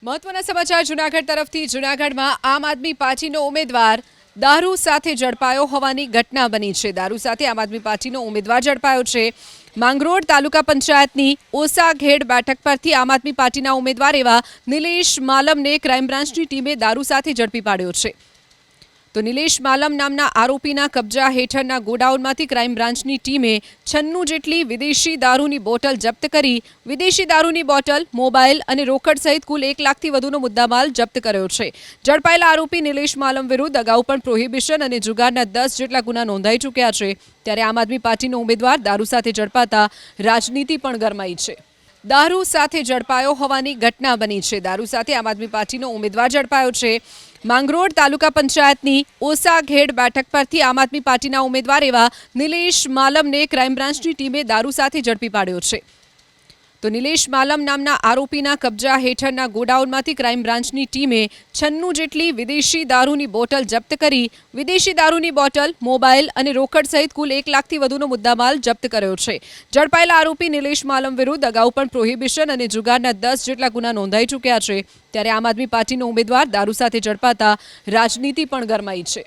મહત્વના સમાચાર જૂનાગઢ તરફથી જૂનાગઢમાં આમ આદમી પાર્ટીનો ઉમેદવાર દારૂ સાથે ઝડપાયો હોવાની ઘટના બની છે। દારૂ સાથે આમ આદમી પાર્ટીનો ઉમેદવાર ઝડપાયો છે। માંગરોળ તાલુકા પંચાયતની ઓસાઘેડ બેઠક પરથી આમ આદમી પાર્ટીના ઉમેદવાર એવા નિલેશ માલમને ક્રાઇમ બ્રાન્ચની ટીમે દારૂ સાથે ઝડપી પાડ્યો છે। તો નિલેશ માલમ નામના આરોપીના કબજા હેઠળના ગોડાઉનમાંથી ક્રાઇમ બ્રાન્ચની ટીમે 96 જેટલી વિદેશી દારૂની બોટલ જપ્ત કરી વિદેશી દારૂની બોટલ, મોબાઈલ અને રોકડ સહિત કુલ 1 લાખથી વધુનો મુદ્દામાલ જપ્ત કર્યો છે। ઝડપાયેલા આરોપી નિલેશ માલમ વિરુદ્ધ અગાઉ પણ પ્રોહિબિશન અને જુગારના 10 જેટલા ગુના નોંધાઈ ચૂક્યા છે। ત્યારે આમ આદમી પાર્ટીનો ઉમેદવાર દારૂ સાથે ઝડપાતા રાજનીતિ પણ ગરમાઈ છે। દારૂ સાથે ઝડપાયો હોવાની ઘટના બની છે। દારૂ સાથે આમ આદમી પાર્ટીનો ઉમેદવાર ઝડપાયો છે। માંગરોળ તાલુકા પંચાયતની ઓસાઘેડ બેઠક પરથી આમ આદમી પાર્ટીના ઉમેદવાર એવા નિલેશ માલમને ક્રાઇમ બ્રાન્ચની ટીમે દારૂ સાથે ઝડપી પાડ્યો છે। તો નિલેશ માલમ નામના આરોપીના કબજા હેઠળના ગોડાઉનમાંથી ક્રાઇમ બ્રાન્ચની ટીમે 96 જેટલી વિદેશી દારૂની બોટલ જપ્ત કરી વિદેશી દારૂની બોટલ, મોબાઈલ અને રોકડ સહિત કુલ 1 લાખથી વધુનો મુદ્દામાલ જપ્ત કર્યો છે। ઝડપાયેલા આરોપી નિલેશ માલમ વિરુદ્ધ અગાઉ પણ પ્રોહિબિશન અને જુગારના 10 જેટલા ગુના નોંધાઈ ચૂક્યા છે। ત્યારે આમ આદમી પાર્ટીનો ઉમેદવાર દારૂ સાથે ઝડપાતા રાજનીતિ પણ ગરમાઈ છે।